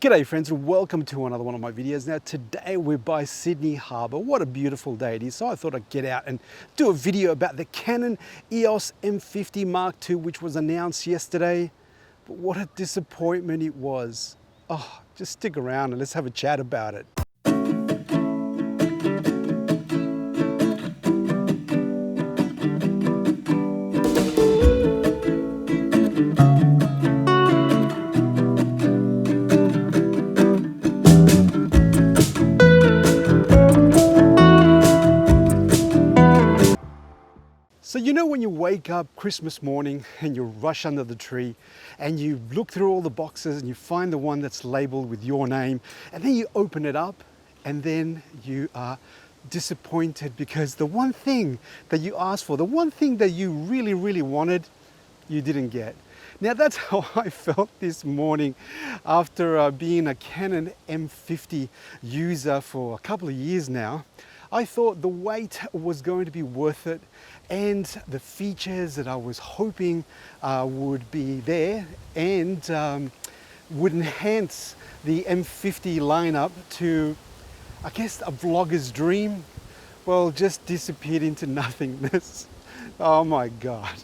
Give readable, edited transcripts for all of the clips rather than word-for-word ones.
G'day friends, and welcome to another one of my videos. Now today we're by Sydney Harbour. What a beautiful day it is. So I thought I'd get out and do a video about the Canon EOS M50 Mark II, which was announced yesterday. But what a disappointment it was. Oh, just stick around and let's have a chat about it. So you know when you wake up Christmas morning and you rush under the tree and you look through all the boxes and you find the one that's labeled with your name, and then you open it up and then you are disappointed because the one thing that you asked for, the one thing that you really wanted, you didn't get. Now that's how I felt this morning after being a Canon M50 user for a couple of years now. I thought the wait was going to be worth it, and the features that I was hoping would be there and would enhance the M50 lineup to, I guess, a vlogger's dream, well, just disappeared into nothingness. Oh my God.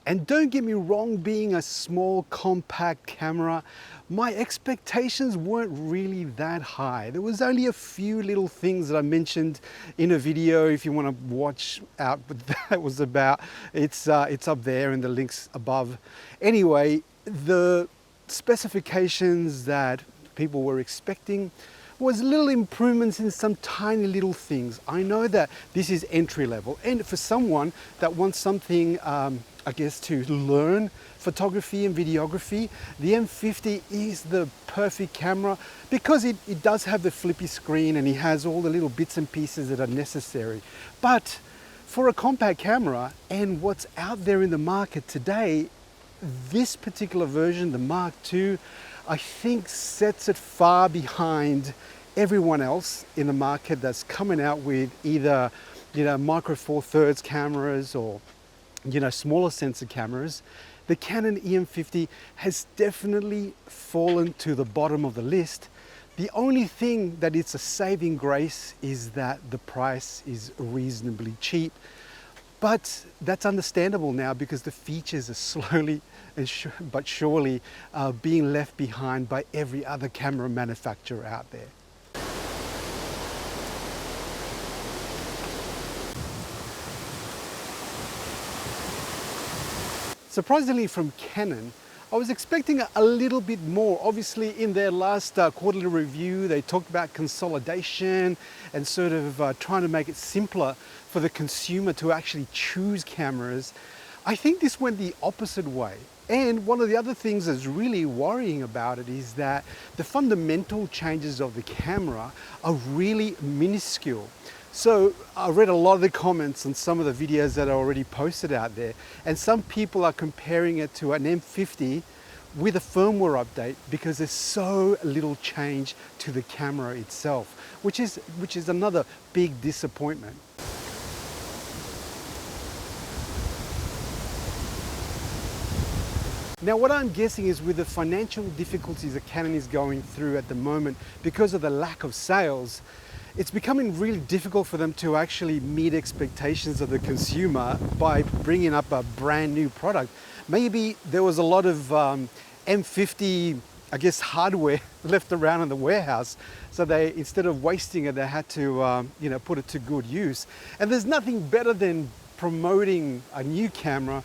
And don't get me wrong, being a small compact camera, my expectations weren't really that high. There was only a few little things that I mentioned in a video. If you want to watch out what that was about, it's up there in the links above. Anyway, the specifications that people were expecting was little improvements in some tiny little things. I know that this is entry level, and for someone that wants something I guess to learn photography and videography, the M50 is the perfect camera because it does have the flippy screen and it has all the little bits and pieces that are necessary. But for a compact camera and what's out there in the market today, this particular version, the Mark II, I think sets it far behind everyone else in the market that's coming out with either, micro four thirds cameras or smaller sensor cameras. The Canon EM50 has definitely fallen to the bottom of the list. The only thing that it's a saving grace is that the price is reasonably cheap, but that's understandable now because the features are slowly but surely being left behind by every other camera manufacturer out there. Surprisingly, from Canon, I was expecting a little bit more. Obviously, in their last quarterly review, they talked about consolidation and sort of trying to make it simpler for the consumer to actually choose cameras. I think this went the opposite way. And one of the other things that's really worrying about it is that the fundamental changes of the camera are really minuscule. So I read a lot of the comments on some of the videos that are already posted out there, and some people are comparing it to an M50 with a firmware update because there's so little change to the camera itself, which is another big disappointment. Now what I'm guessing is with the financial difficulties that Canon is going through at the moment because of the lack of sales, it's becoming really difficult for them to actually meet expectations of the consumer by bringing up a brand new product. Maybe there was a lot of M50, I guess, hardware left around in the warehouse, so they, instead of wasting it, they had to put it to good use. And there's nothing better than promoting a new camera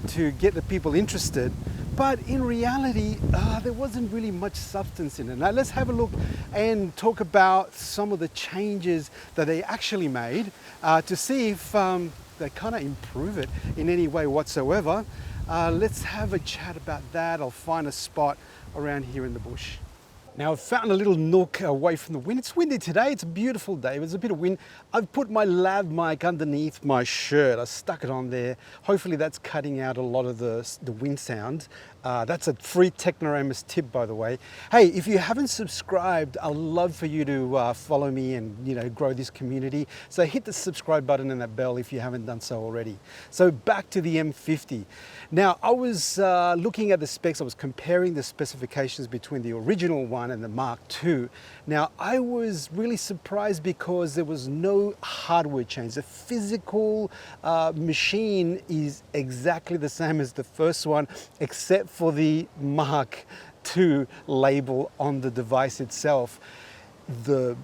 to get the people interested. But in reality, there wasn't really much substance in it. Now let's have a look and talk about some of the changes that they actually made to see if they kind of improve it in any way whatsoever. Let's have a chat about that. I'll find a spot around here in the bush. Now I've found a little nook away from the wind. It's windy today, it's a beautiful day, there's a bit of wind. I've put my lav mic underneath my shirt, I stuck it on there. Hopefully that's cutting out a lot of the wind sound. That's a free Technoramus tip, by the way. Hey, if you haven't subscribed, I'd love for you to follow me and grow this community. So hit the subscribe button and that bell if you haven't done so already. So back to the M50. Now I was looking at the specs, I was comparing the specifications between the original one and the Mark II. Now I was really surprised because there was no hardware change. The physical machine is exactly the same as the first one, except for the Mark II label on the device itself. The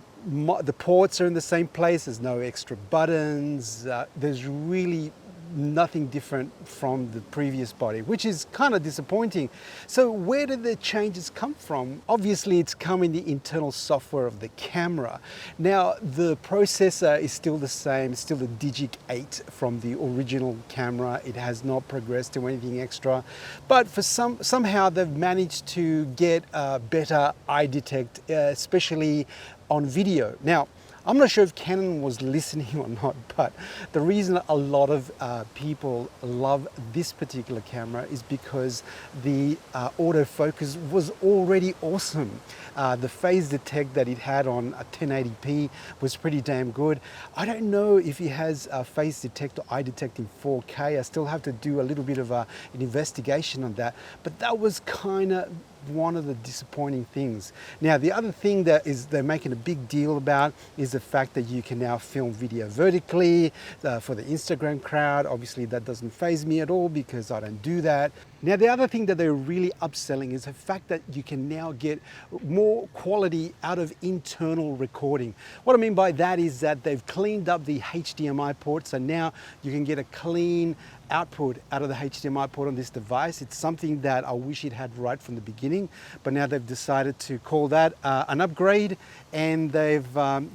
ports are in the same place, there's no extra buttons, there's really nothing different from the previous body, which is kind of disappointing. So where did the changes come from? Obviously it's come in the internal software of the camera. Now the processor is still the same, it's still the Digic 8 from the original camera. It has not progressed to anything extra, but for somehow they've managed to get better eye detect, especially on video. Now I'm not sure if Canon was listening or not, but the reason a lot of people love this particular camera is because the autofocus was already awesome. The phase detect that it had on a 1080p was pretty damn good. I don't know if it has a phase detect or eye detect in 4K. I still have to do a little bit of an investigation on that, but that was kind of one of the disappointing things. Now the other thing that they're making a big deal about is the fact that you can now film video vertically for the Instagram crowd. Obviously that doesn't faze me at all because I don't do that. Now the other thing that they're really upselling is the fact that you can now get more quality out of internal recording. What I mean by that is that they've cleaned up the HDMI port, so now you can get a clean output out of the HDMI port on this device. It's something that I wish it had right from the beginning, but now they've decided to call that an upgrade, and they've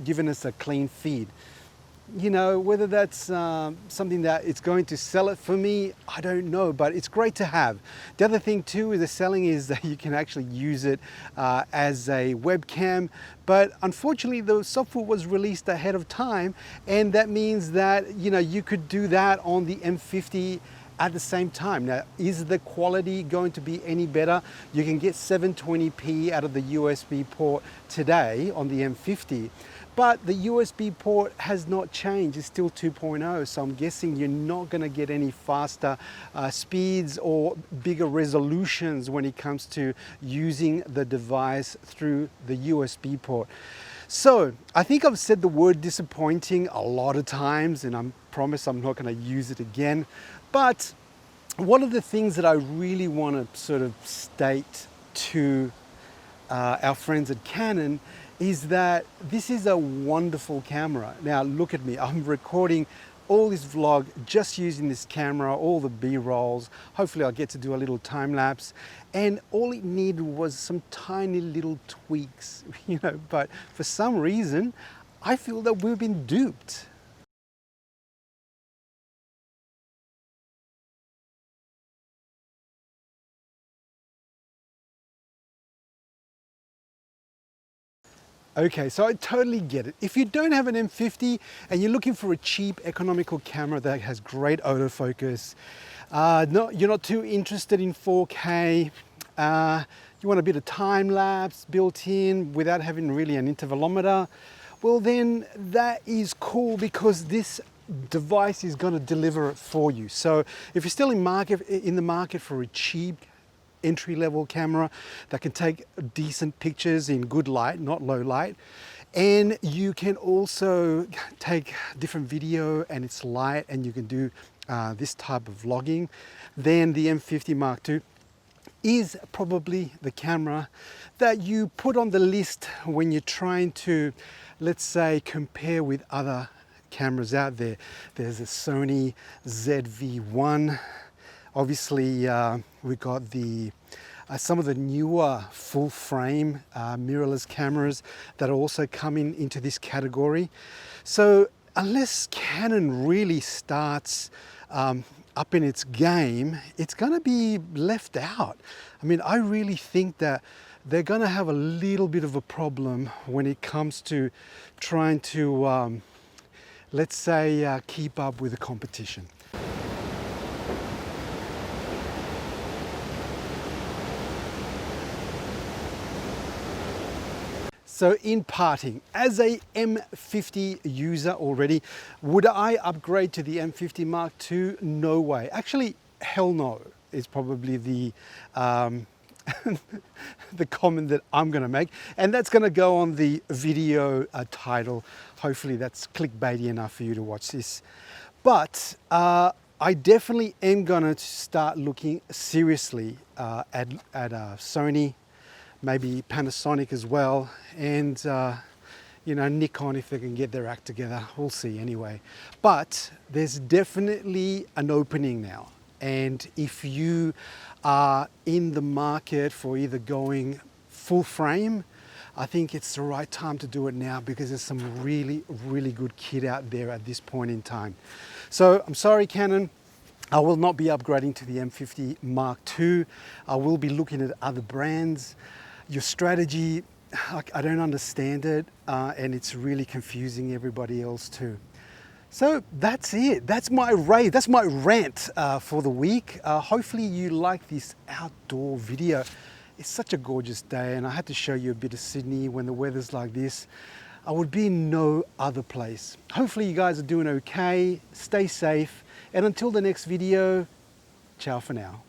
given us a clean feed. Whether that's something that it's going to sell it for me, I don't know, but it's great to have. The other thing too with the selling is that you can actually use it as a webcam, but unfortunately the software was released ahead of time, and that means that you could do that on the M50 at the same time. Now, is the quality going to be any better? You can get 720p out of the USB port today on the M50, but the USB port has not changed. It's still 2.0, so I'm guessing you're not going to get any faster speeds or bigger resolutions when it comes to using the device through the USB port. So I think I've said the word disappointing a lot of times, and I promise I'm not going to use it again. But one of the things that I really want to sort of state to our friends at Canon is that this is a wonderful camera. Now look at me, I'm recording all this vlog just using this camera, all the B-rolls. Hopefully I'll get to do a little time lapse, and all it needed was some tiny little tweaks, but for some reason I feel that we've been duped. Okay, so I totally get it. If you don't have an M50 and you're looking for a cheap, economical camera that has great autofocus, you're not too interested in 4K, you want a bit of time lapse built in without having really an intervalometer, well then that is cool because this device is going to deliver it for you. So if you're still in the market for a cheap entry-level camera that can take decent pictures in good light, not low light, and you can also take different video and it's light and you can do this type of vlogging, then the M50 Mark II is probably the camera that you put on the list when you're trying to, let's say, compare with other cameras out there. There's a Sony ZV-1. Obviously, we got some of the newer full frame mirrorless cameras that are also coming into this category. So unless Canon really starts up in its game, it's going to be left out. I mean, I really think that they're going to have a little bit of a problem when it comes to trying to, let's say, keep up with the competition. So in parting, as a M50 user already, would I upgrade to the M50 Mark II? No way. Actually, hell no is probably the the comment that I'm going to make, and that's going to go on the video title. Hopefully that's clickbaity enough for you to watch this. But I definitely am going to start looking seriously at Sony, maybe Panasonic as well, and you know, Nikon if they can get their act together. We'll see anyway. But there's definitely an opening now, and if you are in the market for either going full frame, I think it's the right time to do it now, because there's some really good kit out there at this point in time. So I'm sorry, Canon, I will not be upgrading to the M50 Mark II. I will be looking at other brands. Your strategy, I don't understand it, and it's really confusing everybody else too. So that's it. That's my rant for the week. Hopefully you like this outdoor video. It's such a gorgeous day, and I had to show you a bit of Sydney when the weather's like this. I would be in no other place. Hopefully you guys are doing okay. Stay safe, and until the next video, ciao for now.